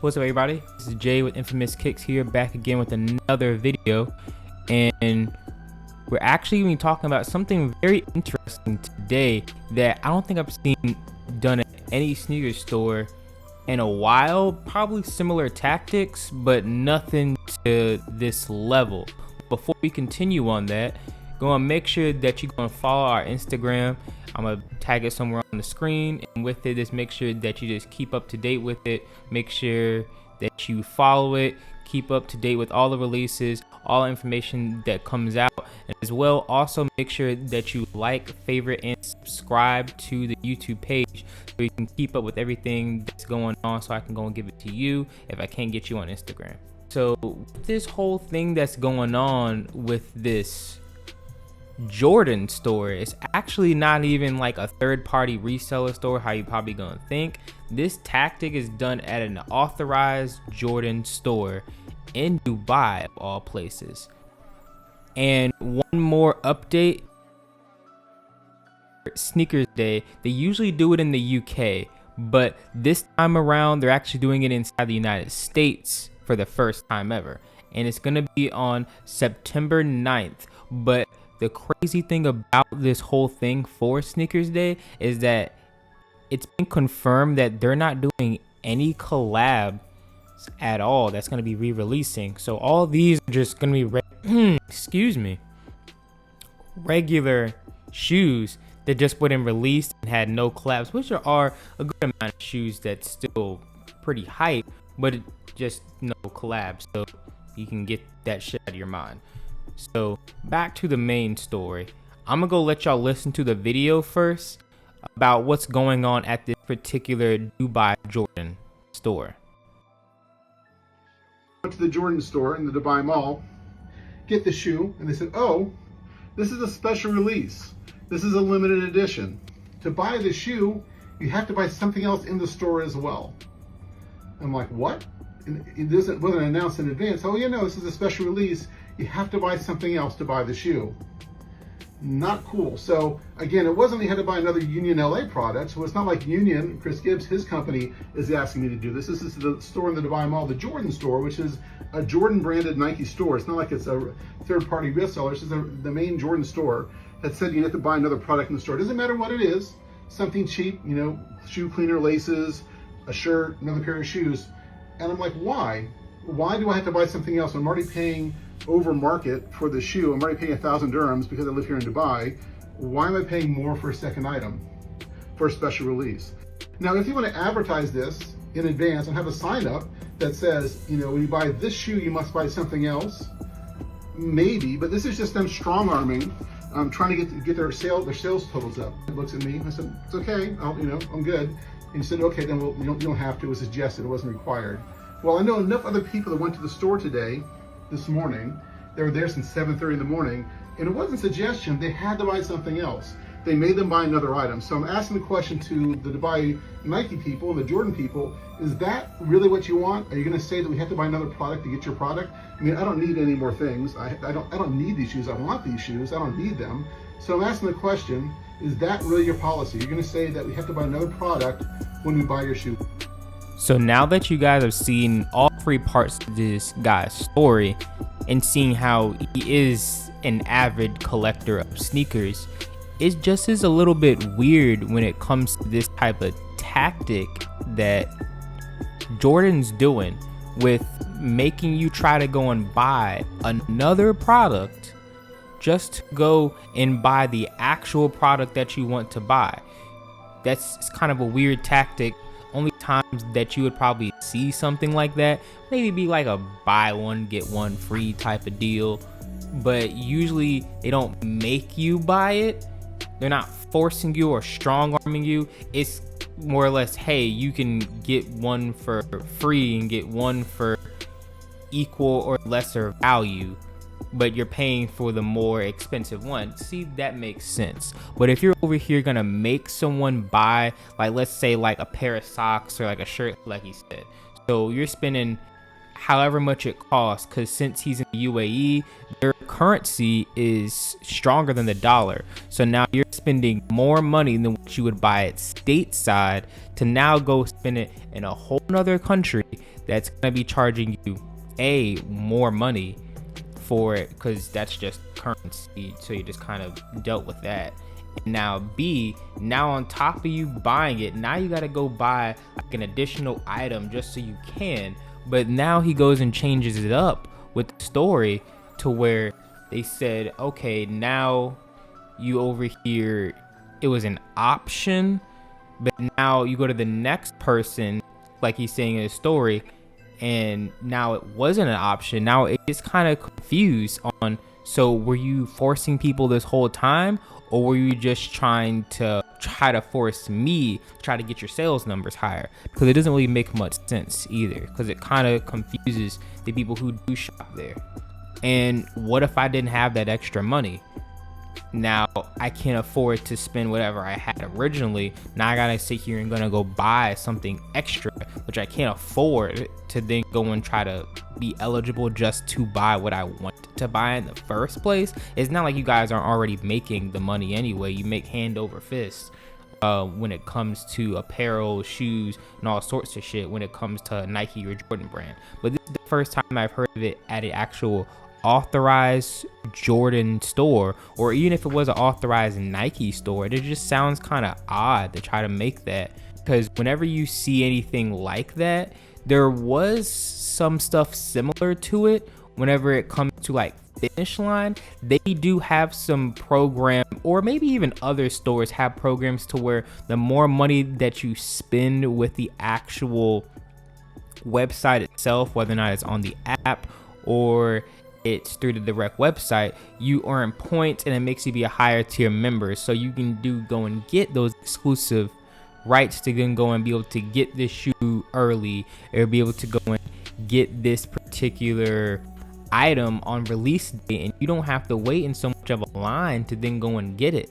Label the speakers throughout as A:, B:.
A: What's up, everybody? This is Jay with Infamous Kicks here, back again with another video, and we're actually going to be talking about something very interesting today that I don't think I've seen done at any sneaker store in a while. Probably similar tactics, but nothing to this level. Before we continue on that, go and make sure that you're going to follow our Instagram. I'm going to tag it somewhere on the screen, and with it, just make sure that you just keep up to date with it. Make sure that you follow it, keep up to date with all the releases, all information that comes out, and as well, also make sure that you like, favorite, and subscribe to the YouTube page so you can keep up with everything that's going on, so I can go and give it to you if I can't get you on Instagram. So this whole thing that's going on with this Jordan store, is actually not even like a third-party reseller store, how you probably gonna think. This tactic is done at an authorized Jordan store in Dubai, of all places. And one more update: Sneakers Day, they usually do it in the UK, but this time around they're actually doing it inside the United States for the first time ever, and it's gonna be on September 9th. But the crazy thing about this whole thing for Sneakers Day is that it's been confirmed that they're not doing any collabs at all that's going to be re-releasing. So all these are just going to be regular shoes that just wouldn't release and had no collabs, which are a good amount of shoes that's still pretty hype, but just no collabs, so you can get that shit out of your mind. So back to the main story. I'm gonna go let y'all listen to the video first about what's going on at this particular Dubai Jordan store.
B: Went to the Jordan store in the Dubai Mall, get the shoe, and they said, oh, this is a special release. This is a limited edition. To buy the shoe, you have to buy something else in the store as well. I'm like, what? And it wasn't announced in advance. Oh, yeah, no, this is a special release. You have to buy something else to buy the shoe. Not cool. So again, it wasn't you had to buy another Union LA product. So it's not like Union, Chris Gibbs, his company, is asking me to do this. This is the store in the Dubai Mall, the Jordan store, which is a Jordan branded Nike store. It's not like it's a third party reseller. This is the main Jordan store that said you have to buy another product in the store. It doesn't matter what it is. Something cheap, you know, shoe cleaner, laces, a shirt, another pair of shoes. And I'm like, why? Why do I have to buy something else? I'm already paying over market for the shoe. I'm already paying 1,000 dirhams because I live here in Dubai. Why am I paying more for a second item for a special release? Now, if you want to advertise this in advance and have a sign up that says, you know, when you buy this shoe, you must buy something else, maybe, but this is just them strong arming. I'm trying to get their sales totals up. It looks at me, I said, it's okay, I'm good. And he said, okay, then you don't have to. It was suggested, it wasn't required. Well, I know enough other people that went to the store today, this morning. They were there since 7:30 in the morning, and it wasn't suggestion. They had to buy something else. They made them buy another item. So I'm asking the question to the Dubai Nike people, the Jordan people, is that really what you want? Are you going to say that we have to buy another product to get your product? I mean, I don't need any more things. I don't need these shoes. I want these shoes. I don't need them. So I'm asking the question, is that really your policy? You're going to say that we have to buy another product when we buy your shoe?
A: So now that you guys have seen all three parts of this guy's story and seeing how he is an avid collector of sneakers, it just is a little bit weird when it comes to this type of tactic that Jordan's doing with making you try to go and buy another product just to go and buy the actual product that you want to buy. That's kind of a weird tactic. Only times that you would probably see something like that, maybe be like a buy one get one free type of deal, but usually they don't make you buy it. They're not forcing you or strong arming you. It's more or less, hey, you can get one for free and get one for equal or lesser value, but you're paying for the more expensive one. See, that makes sense. But if you're over here gonna make someone buy, like, let's say like a pair of socks or like a shirt, like he said, so you're spending however much it costs, because since he's in the UAE, their currency is stronger than the dollar. So now you're spending more money than what you would buy it stateside to now go spend it in a whole nother country that's gonna be charging you more money for it, because that's just currency, so you just kind of dealt with that. And now B, now on top of you buying it, now you got to go buy like an additional item just so you can. But now he goes and changes it up with the story to where they said, okay, now you over here, it was an option, but now you go to the next person, like he's saying in his story, and now it wasn't an option. Now it gets kind of confused on, so were you forcing people this whole time, or were you just trying to force me to try to get your sales numbers higher? Because it doesn't really make much sense either, because it kind of confuses the people who do shop there. And what if I didn't have that extra money? Now I can't afford to spend whatever I had originally. Now I gotta sit here and gonna go buy something extra, which I can't afford, to then go and try to be eligible just to buy what I want to buy in the first place. It's not like you guys aren't already making the money anyway. You make hand over fist when it comes to apparel, shoes, and all sorts of shit when it comes to Nike or Jordan brand. But this is the first time I've heard of it at an actual authorized Jordan store, or even if it was an authorized Nike store. It just sounds kind of odd to try to make that, because whenever you see anything like that, there was some stuff similar to it whenever it comes to like Finish Line. They do have some program, or maybe even other stores have programs to where the more money that you spend with the actual website itself, whether or not it's on the app or it's through the direct website, you earn points, and it makes you be a higher tier member, so you can go and get those exclusive rights to then go and be able to get this shoe early, or be able to go and get this particular item on release day, and you don't have to wait in so much of a line to then go and get it.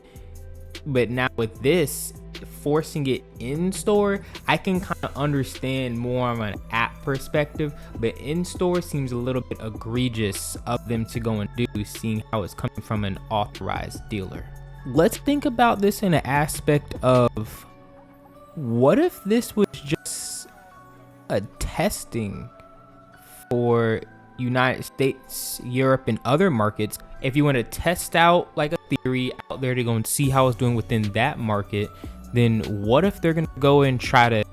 A: But now with this, forcing it in store, I can kind of understand more on an app perspective, but in store seems a little bit egregious of them to go and do, seeing how it's coming from an authorized dealer. Let's think about this in an aspect of, what if this was just a testing for United States, Europe, and other markets? If you want to test out like a theory out there to go and see how it's doing within that market, then what if they're going to go and try to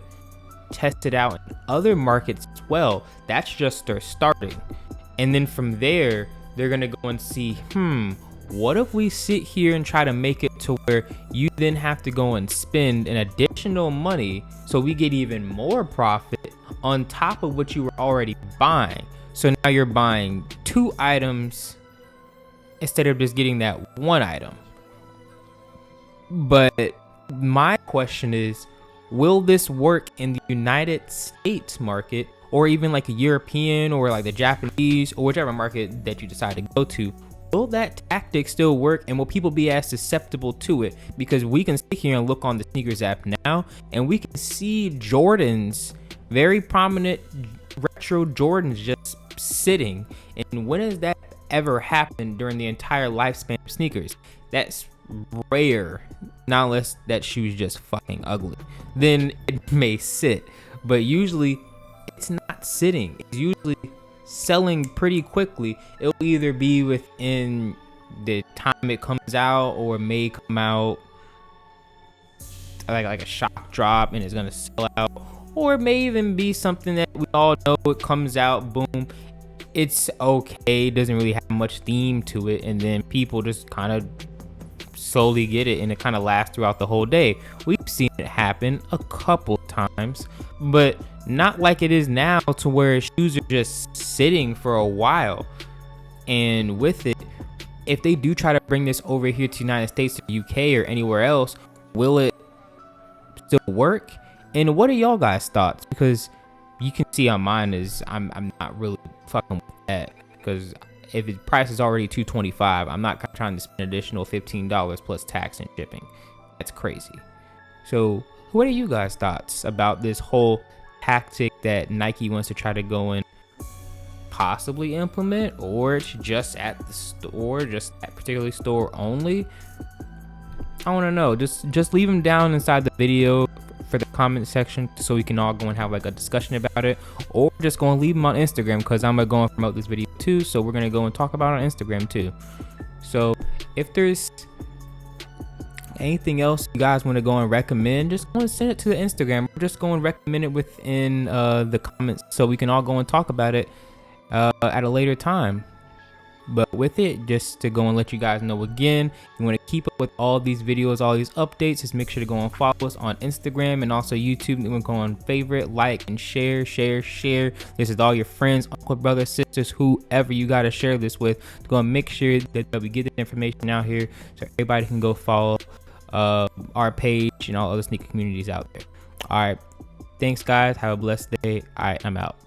A: test it out in other markets as well? That's just their starting. And then from there, they're going to go and see, what if we sit here and try to make it to where you then have to go and spend an additional money, so we get even more profit on top of what you were already buying. So now you're buying 2 items instead of just getting that 1 item. But my question is, will this work in the United States market, or even like a European or like the Japanese or whichever market that you decide to go to? Will that tactic still work, and will people be as susceptible to it? Because we can sit here and look on the sneakers app now, and we can see Jordans, very prominent retro Jordans, just sitting. And when has that ever happened during the entire lifespan of sneakers? That's rare, not unless that shoe's just fucking ugly. Then it may sit, but usually it's not sitting. It's usually selling pretty quickly. It'll either be within the time it comes out, or it may come out like a shock drop and it's gonna sell out, or it may even be something that we all know, it comes out, boom, it's okay, doesn't really have much theme to it, and then people just kind of slowly get it, and it kind of lasts throughout the whole day. We've seen it happen a couple times, but not like it is now, to where shoes are just sitting for a while. And with it, if they do try to bring this over here to the United States, or UK, or anywhere else, will it still work? And what are y'all guys' thoughts? Because you can see on mine is I'm not really fucking with that, because if the price is already $225, I'm not trying to spend an additional $15 plus tax and shipping. That's crazy. So what are you guys' thoughts about this whole tactic that Nike wants to try to go and possibly implement, or it's just at the store, just that particular store only? I want to know. Just leave them down inside the video for the comment section so we can all go and have like a discussion about it, or just go and leave them on Instagram, because I'm gonna go and promote this video too. So we're gonna go and talk about it on Instagram too. So if there's anything else you guys want to go and recommend, just go and send it to the Instagram, or just go and recommend it within the comments so we can all go and talk about it at a later time. But with it, just to go and let you guys know again, you want to keep up with all these videos, all these updates, just make sure to go and follow us on Instagram and also YouTube. You want to go on favorite, like, and share. This is all your friends, uncle, brothers, sisters, whoever you got to share this with, to go and make sure that we get the information out here so everybody can go follow our page and all other sneaker communities out there. All right, thanks guys, have a blessed day. All right, I'm out.